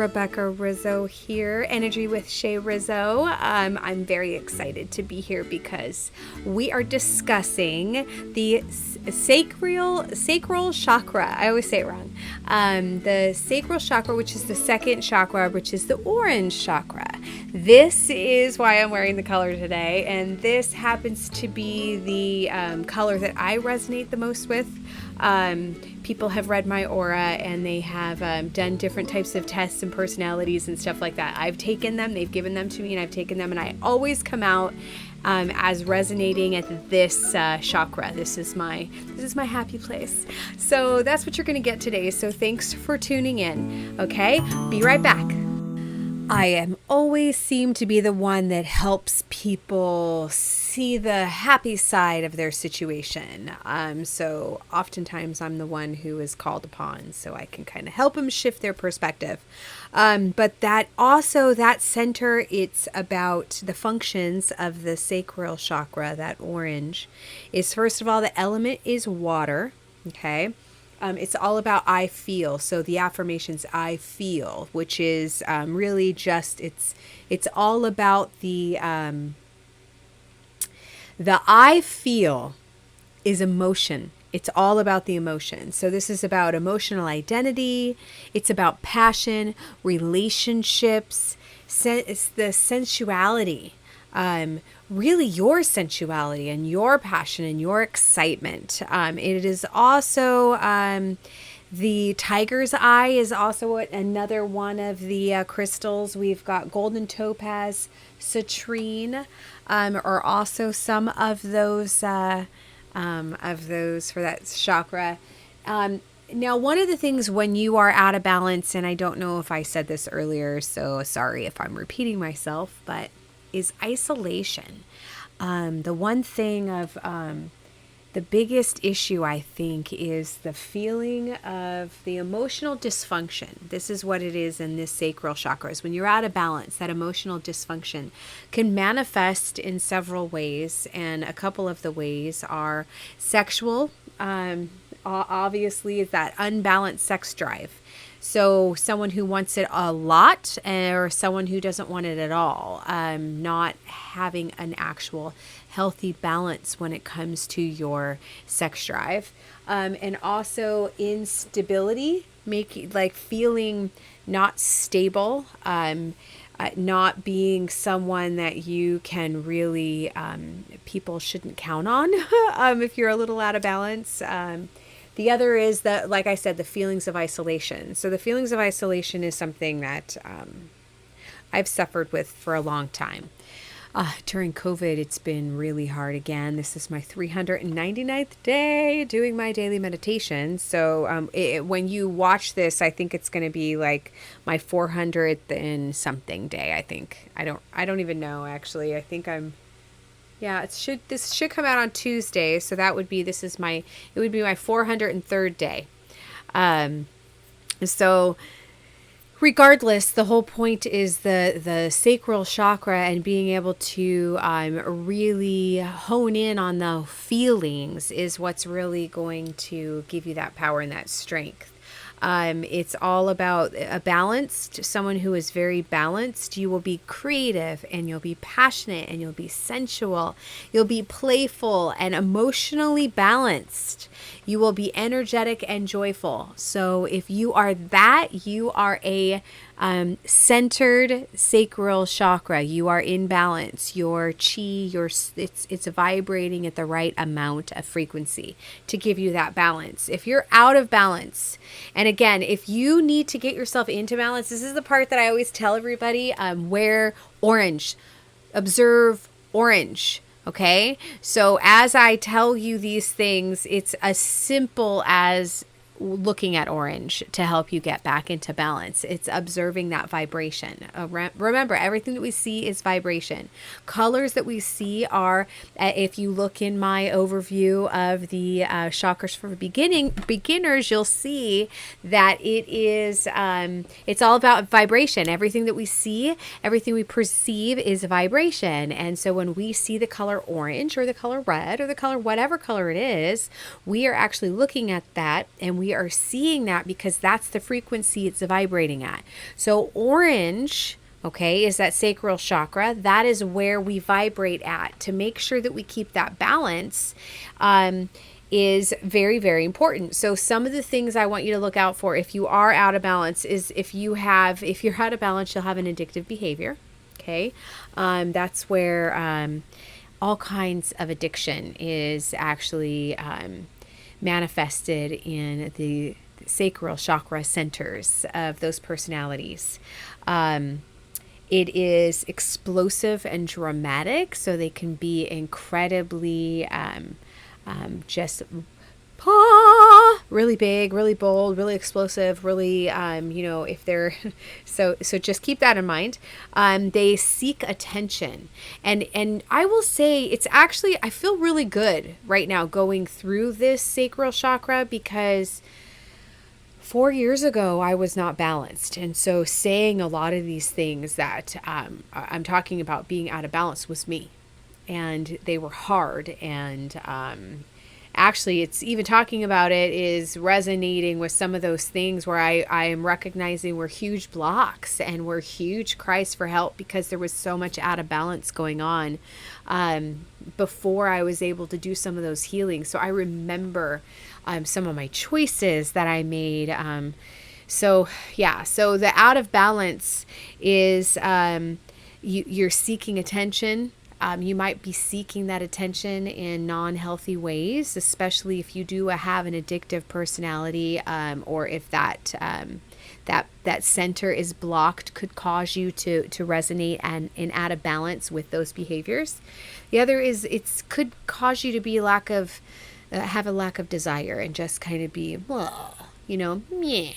Rebecca Rizzo here, Energy with Shay Rizzo. I'm very excited to be here because we are discussing the sacral chakra. I always say it wrong. The sacral chakra, which is the second chakra, which is the orange chakra. This is why I'm wearing the color today, and this happens to be the color that I resonate the most with. People have read my aura and they have done different types of tests and personalities and stuff like that. I've taken them, they've given them to me, and I've taken them, and I always come out as resonating at this chakra. This is my happy place. So that's what you're going to get today. So thanks for tuning in. Okay, be right back. I am always seem to be the one that helps people see the happy side of their situation. So oftentimes I'm the one who is called upon, so I can kind of help them shift their perspective. But that center, it's about the functions of the sacral chakra, that orange, is first of all, the element is water, okay? It's all about I feel. So the affirmations I feel, which is really just, it's all about the I feel is emotion. It's all about the emotion. So this is about emotional identity. It's about passion, relationships, it's the sensuality. Really your sensuality and your passion and your excitement. It is also the tiger's eye is also another one of the crystals. We've got golden topaz, citrine, are also some of those for that chakra. Now, one of the things when you are out of balance, and I don't know if I said this earlier, so sorry if I'm repeating myself, but is isolation. The one thing of the biggest issue, I think, is the feeling of the emotional dysfunction. This is what it is in this sacral chakra. Is when you're out of balance, that emotional dysfunction can manifest in several ways, and a couple of the ways are sexual. Obviously, that unbalanced sex drive. So someone who wants it a lot or someone who doesn't want it at all, not having an actual healthy balance when it comes to your sex drive. And also instability, feeling not stable, not being someone that you can really, people shouldn't count on if you're a little out of balance. The other is that, like I said, the feelings of isolation. So the feelings of isolation is something that I've suffered with for a long time. During COVID, it's been really hard again. This is my 399th day doing my daily meditation. So when you watch this, I think it's going to be like my 400th and something day, I think. I don't even know, actually. I think this should come out on Tuesday, so that would be it would be my 403rd day. So regardless, the whole point is the sacral chakra and being able to really hone in on the feelings is what's really going to give you that power and that strength. It's all about a balanced, someone who is very balanced. You will be creative and you'll be passionate and you'll be sensual. You'll be playful and emotionally balanced. You will be energetic and joyful. So if you are that, you are a centered sacral chakra. You are in balance. Your chi, it's vibrating at the right amount of frequency to give you that balance. If you're out of balance, and again, if you need to get yourself into balance, this is the part that I always tell everybody, wear orange, observe orange. Okay, so as I tell you these things, it's as simple as looking at orange to help you get back into balance. It's observing that vibration. Remember, everything that we see is vibration. Colors that we see are, if you look in my overview of the chakras for beginners, you'll see that it is, it's all about vibration. Everything that we see, everything we perceive is vibration. And so when we see the color orange or the color red or the color, whatever color it is, we are actually looking at that and we are seeing that because that's the frequency it's vibrating at. So orange, okay, is that sacral chakra. That is where we vibrate at. To make sure that we keep that balance is very, very important. So some of the things I want you to look out for if you are out of balance is if you're out of balance, you'll have an addictive behavior. Okay. That's where all kinds of addiction is actually manifested in the sacral chakra centers of those personalities. It is explosive and dramatic, so they can be incredibly just really big, really bold, really explosive, really, if they're, so just keep that in mind. They seek attention. And I will say it's actually, I feel really good right now going through this sacral chakra because 4 years ago, I was not balanced. And so saying a lot of these things that I'm talking about being out of balance was me. And they were hard. And actually, it's even talking about it is resonating with some of those things where I am recognizing were huge blocks and were huge cries for help because there was so much out of balance going on before I was able to do some of those healings. So I remember some of my choices that I made. So the out of balance is you're seeking attention. You might be seeking that attention in non-healthy ways, especially if you do have an addictive personality, or if that center is blocked, could cause you to resonate and out of balance with those behaviors. The other is it could cause you to be have a lack of desire and just kind of be, meh.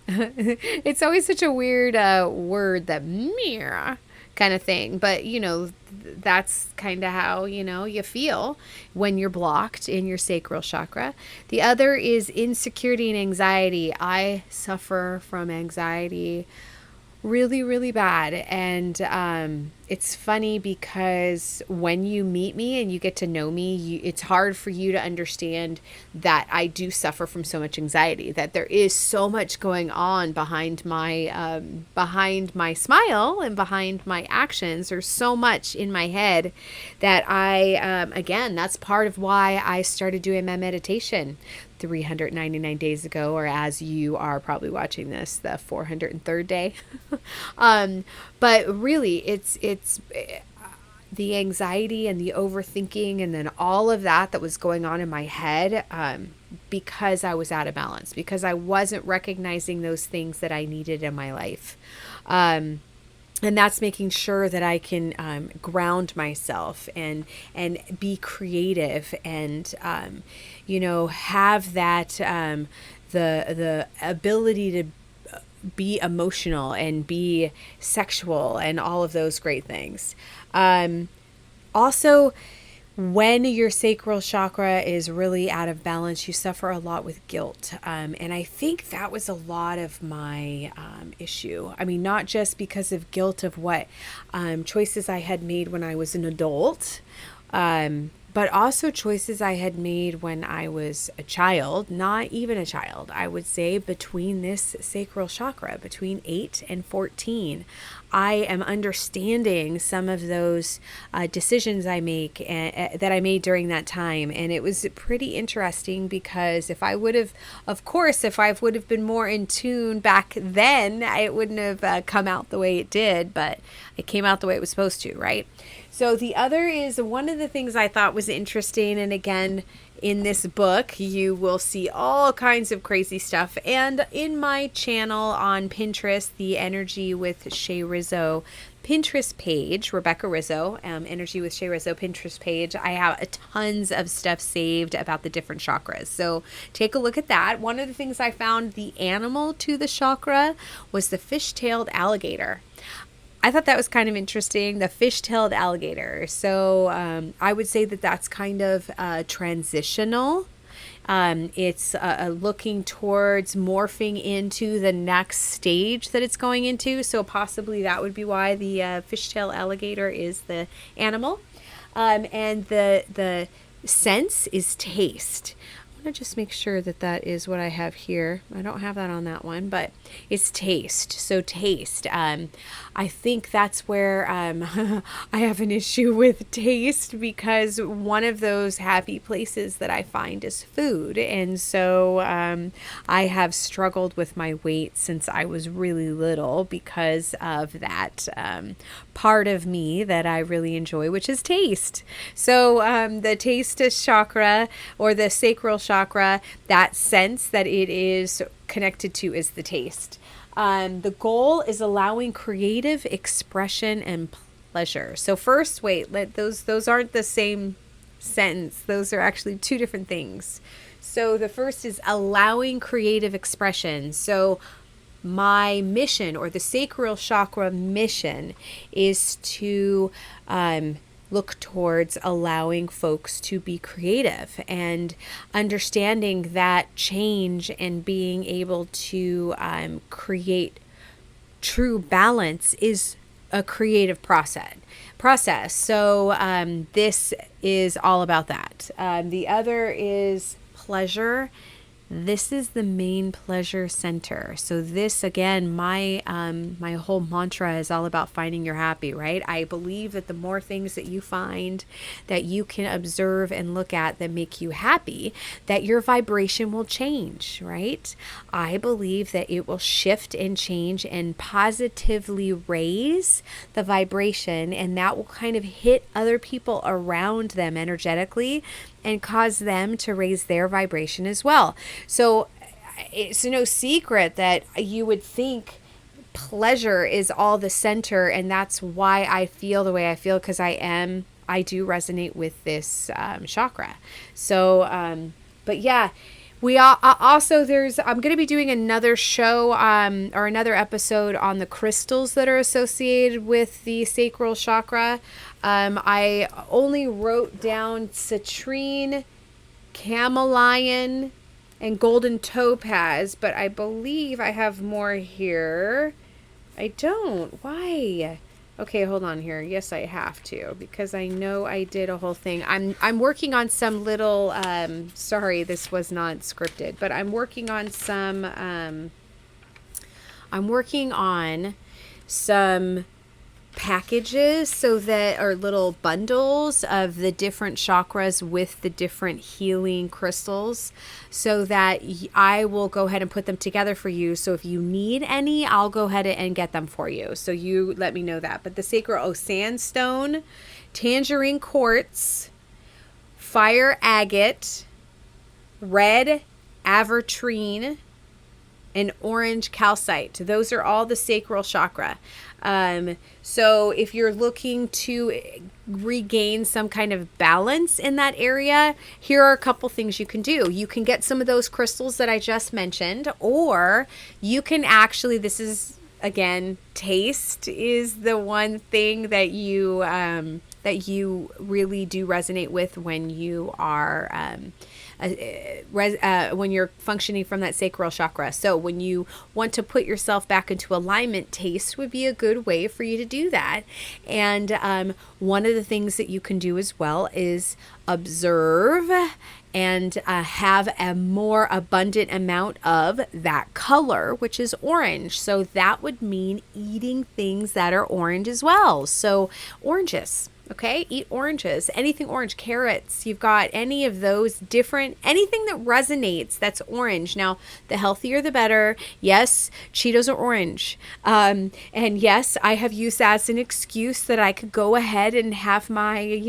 It's always such a weird word, that meh kind of thing. But, that's kind of how, you feel when you're blocked in your sacral chakra. The other is insecurity and anxiety. I suffer from anxiety really, really bad. And it's funny because when you meet me and you get to know me, it's hard for you to understand that I do suffer from so much anxiety, that there is so much going on behind my smile and behind my actions. There's so much in my head that again, that's part of why I started doing my meditation 399 days ago, or as you are probably watching this, the 403rd day. But really, it's the anxiety and the overthinking and then all of that was going on in my head because I was out of balance, because I wasn't recognizing those things that I needed in my life. And that's making sure that I can ground myself and be creative and, have that the ability to be emotional and be sexual and all of those great things. Also, when your sacral chakra is really out of balance, you suffer a lot with guilt. And I think that was a lot of my issue. I mean, not just because of guilt of what choices I had made when I was an adult, but also choices I had made when I was a child, not even a child, I would say between this sacral chakra, between 8 and 14. I am understanding some of those decisions I make that I made during that time. And it was pretty interesting because if I would have been more in tune back then, it wouldn't have come out the way it did, but it came out the way it was supposed to, right? So the other is one of the things I thought was interesting. And again, in this book, you will see all kinds of crazy stuff. And in my channel on Pinterest, the Energy with Shay Rizzo Pinterest page, Rebecca Rizzo, Energy with Shay Rizzo Pinterest page, I have tons of stuff saved about the different chakras. So take a look at that. One of the things I found, the animal to the chakra was the fish-tailed alligator. I thought that was kind of interesting, the fish-tailed alligator. So I would say that that's kind of transitional. It's looking towards morphing into the next stage that it's going into. So possibly that would be why the fish-tailed alligator is the animal. And the sense is taste. want to just make sure that that is what I have here. I don't have that on that one, but it's taste. So taste. I think that's where I have an issue with taste, because one of those happy places that I find is food. And so I have struggled with my weight since I was really little because of that part of me that I really enjoy, which is taste. So the taste chakra, or the sacral chakra, that sense that it is connected to is the taste. The goal is allowing creative expression and pleasure. So first, wait, those aren't the same sentence. Those are actually two different things. So the first is allowing creative expression. So my mission, or the sacral chakra mission, is to look towards allowing folks to be creative and understanding that change and being able to create true balance is a creative process. So this is all about that. The other is pleasure. This is the main pleasure center. So this, again, my whole mantra is all about finding your happy, right? I believe that the more things that you find that you can observe and look at that make you happy, that your vibration will change, right? I believe that it will shift and change and positively raise the vibration, and that will kind of hit other people around them energetically and cause them to raise their vibration as well. So it's no secret that you would think pleasure is all the center, and that's why I feel the way I feel, because I do resonate with this chakra. So, but yeah, we also, I'm going to be doing another show or another episode on the crystals that are associated with the sacral chakra. I only wrote down citrine, camelian, and golden topaz, but I believe I have more here. I don't. Why? Okay, hold on here. Yes, I have to, because I know I did a whole thing. I'm working on some little sorry, this was not scripted, but I'm working on some packages, so that are little bundles of the different chakras with the different healing crystals, so that I will go ahead and put them together for you. So if you need any, I'll go ahead and get them for you. So you let me know that. But the sacral sandstone, tangerine quartz, fire agate, red avertrine, and orange calcite. Those are all the sacral chakra. So if you're looking to regain some kind of balance in that area, here are a couple things you can do. You can get some of those crystals that I just mentioned, or you can actually, this is, again, taste is the one thing that you really do resonate with when you are when you're functioning from that sacral chakra. So when you want to put yourself back into alignment, taste would be a good way for you to do that. And one of the things that you can do as well is observe and have a more abundant amount of that color, which is orange. So that would mean eating things that are orange as well. So oranges. Okay, eat oranges, anything orange, carrots, you've got any of those different, anything that resonates that's orange. Now, the healthier the better. Yes, Cheetos are orange. And yes, I have used that as an excuse that I could go ahead and have my,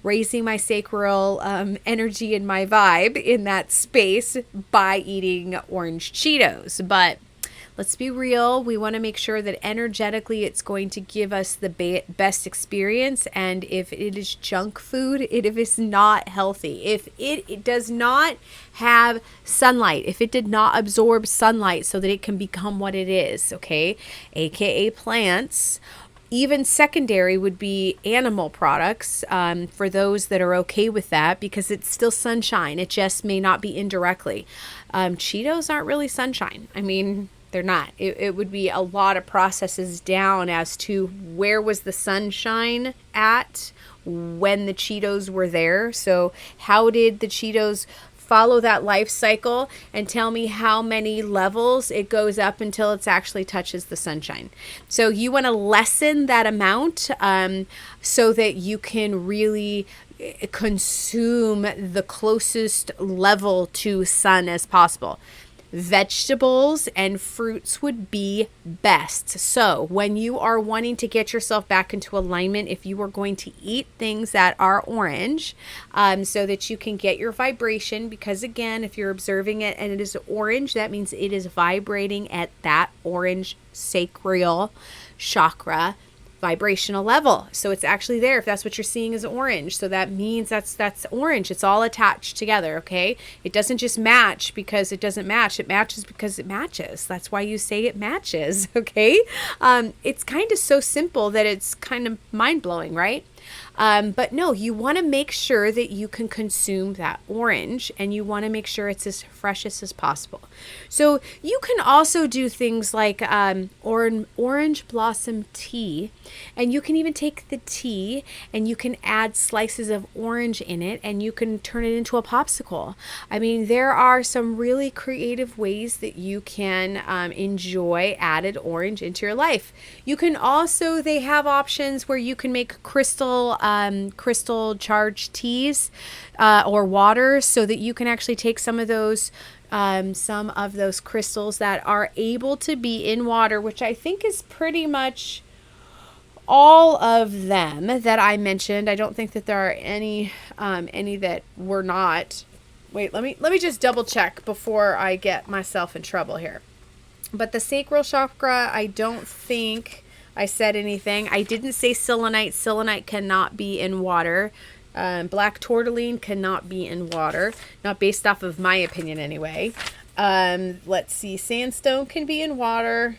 raising my sacral energy and my vibe in that space by eating orange Cheetos. But let's be real. We want to make sure that energetically it's going to give us the best experience. And if it is junk food, if it's not healthy, if it does not have sunlight, if it did not absorb sunlight so that it can become what it is, okay, aka plants. Even secondary would be animal products for those that are okay with that, because it's still sunshine. It just may not be indirectly. Cheetos aren't really sunshine. I mean, they're not. It would be a lot of processes down as to where was the sunshine at when the Cheetos were there. So how did the Cheetos follow that life cycle and tell me how many levels it goes up until it actually touches the sunshine. So you want to lessen that amount so that you can really consume the closest level to sun as possible. Vegetables and fruits would be best. So when you are wanting to get yourself back into alignment, if you are going to eat things that are orange, so that you can get your vibration, because again, if you're observing it and it is orange, that means it is vibrating at that orange sacral chakra vibrational level. So it's actually there if that's what you're seeing is orange. So that means that's orange. It's all attached together, okay? It doesn't just match because it doesn't match. It matches because it matches. That's why you say it matches, okay? It's kind of so simple that it's kind of mind-blowing, right? But no, you want to make sure that you can consume that orange, and you want to make sure it's as freshest as possible. So you can also do things like orange blossom tea, and you can even take the tea and you can add slices of orange in it, and you can turn it into a popsicle. I mean, there are some really creative ways that you can enjoy added orange into your life. You can also, they have options where you can make crystal charged teas or waters, so that you can actually take some of those crystals that are able to be in water, which I think is pretty much all of them that I mentioned. I don't think that there are any that were not. Wait, let me just double check before I get myself in trouble here. But the sacral chakra, I don't think I said anything. I didn't say selenite. Selenite cannot be in water. Black tourmaline cannot be in water. Not based off of my opinion anyway. Let's see. Sandstone can be in water.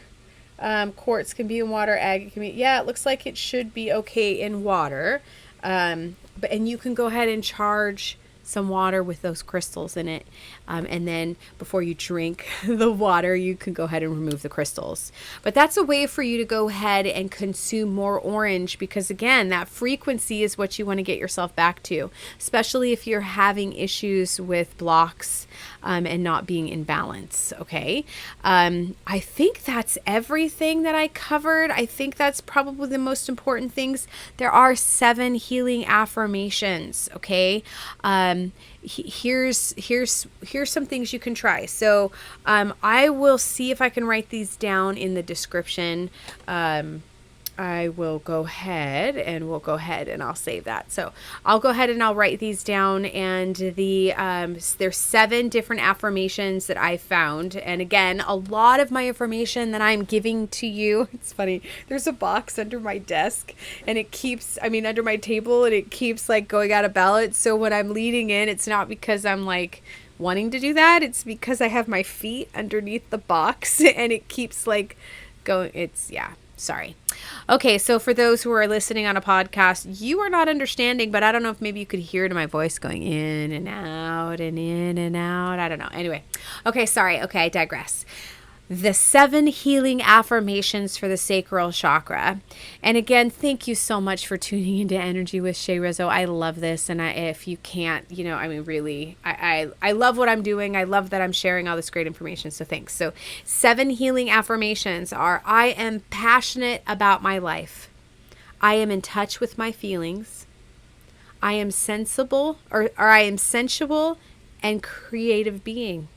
Quartz can be in water. Agate can be. Yeah, it looks like it should be okay in water. And you can go ahead and charge some water with those crystals in it. And then before you drink the water, you can go ahead and remove the crystals. But that's a way for you to go ahead and consume more orange, because again, that frequency is what you want to get yourself back to, especially if you're having issues with blocks and not being in balance. Okay. I think that's everything that I covered. I think that's probably the most important things. There are 7 healing affirmations. Okay. Here's some things you can try. So I will see if I can write these down in the description. I will go ahead and I'll save that. So I'll go ahead and I'll write these down, and there's 7 different affirmations that I found. And again, a lot of my information that I'm giving to you, it's funny, there's a box under my desk and under my table, and it keeps like going out of balance. So when I'm leading in, it's not because I'm like wanting to do that. It's because I have my feet underneath the box and it keeps like going. Sorry. Okay, so for those who are listening on a podcast, you are not understanding, but I don't know if maybe you could hear it in my voice going in and out and in and out. I don't know. Anyway, okay, sorry. Okay, I digress. The 7 healing affirmations for the sacral chakra. And again, thank you so much for tuning into Energy with Shay Rizzo. I love this. And if you can't, really, I love what I'm doing. I love that I'm sharing all this great information. So thanks. So 7 healing affirmations are: I am passionate about my life. I am in touch with my feelings. I am sensible, or I am sensual and creative being.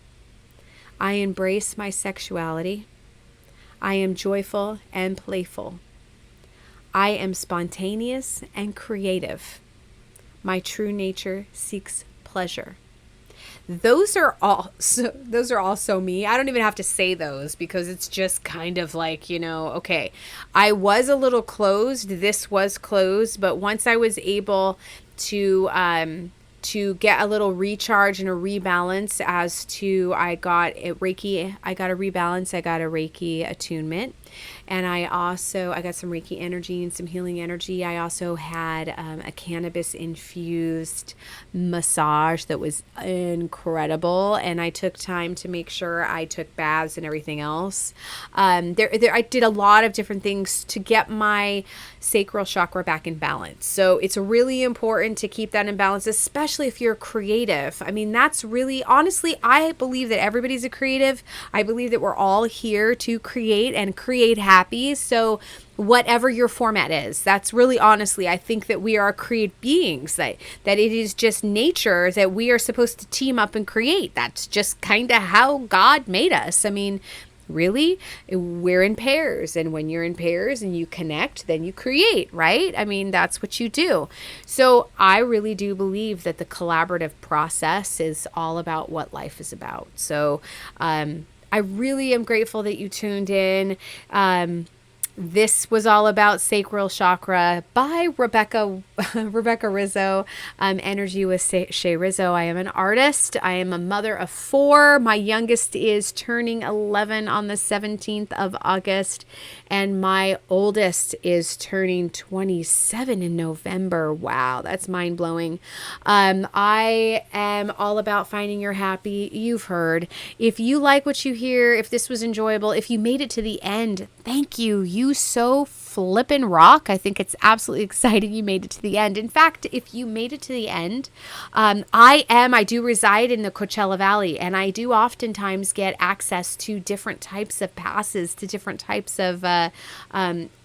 I embrace my sexuality. I am joyful and playful. I am spontaneous and creative. My true nature seeks pleasure. Those are all so me. I don't even have to say those, because it's just kind of like, okay, I was a little closed. This was closed, but once I was able to get a little recharge and a rebalance I got a Reiki attunement. And I got some Reiki energy and some healing energy. I also had a cannabis infused massage that was incredible. And I took time to make sure I took baths and everything else. I did a lot of different things to get my sacral chakra back in balance. So it's really important to keep that in balance, especially if you're creative. I mean, that's really, honestly, I believe that everybody's a creative. I believe that we're all here to create and create happy. So whatever your format is, that's really, honestly, I think that we are creative beings, that it is just nature that we are supposed to team up and create. That's just kind of how God made us. I mean, really, we're in pairs, and when you're in pairs and you connect, then you create, right? I mean, that's what you do. So I really do believe that the collaborative process is all about what life is about. So I really am grateful that you tuned in. This was all about Sacral Chakra by Rebecca Rizzo, Energy with Shay Rizzo. I am an artist. I am a mother of 4. My youngest is turning 11 on the 17th of August, and my oldest is turning 27 in November. Wow, that's mind-blowing. I am all about finding your happy. You've heard. If you like what you hear, if this was enjoyable, if you made it to the end, thank you. You so flippin' rock. I think it's absolutely exciting you made it to the end. In fact, if you made it to the end, I do reside in the Coachella Valley, and I do oftentimes get access to different types of passes to different types of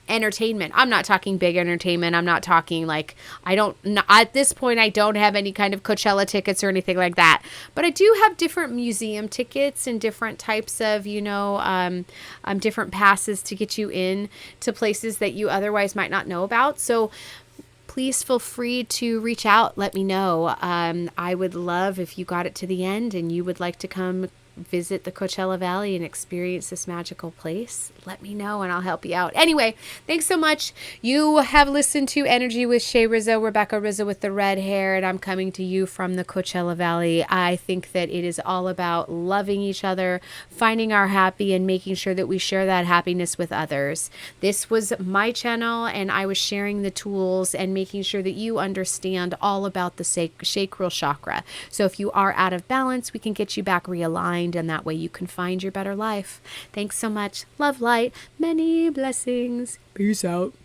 entertainment. I'm not talking big entertainment. I'm not talking like, at this point, I don't have any kind of Coachella tickets or anything like that. But I do have different museum tickets and different types of, different passes to get you in to places that you otherwise might not know about. So please feel free to reach out. Let me know. I would love if you got it to the end and you would like to come visit the Coachella Valley and experience this magical place. Let me know and I'll help you out. Anyway, thanks so much. You have listened to Energy with Shay Rizzo, Rebecca Rizzo with the red hair, and I'm coming to you from the Coachella Valley. I think that it is all about loving each other, finding our happy, and making sure that we share that happiness with others. This was my channel, and I was sharing the tools and making sure that you understand all about the sacral chakra. So if you are out of balance, we can get you back realigned, and that way you can find your better life. Thanks so much. Love, light, many blessings. Peace out.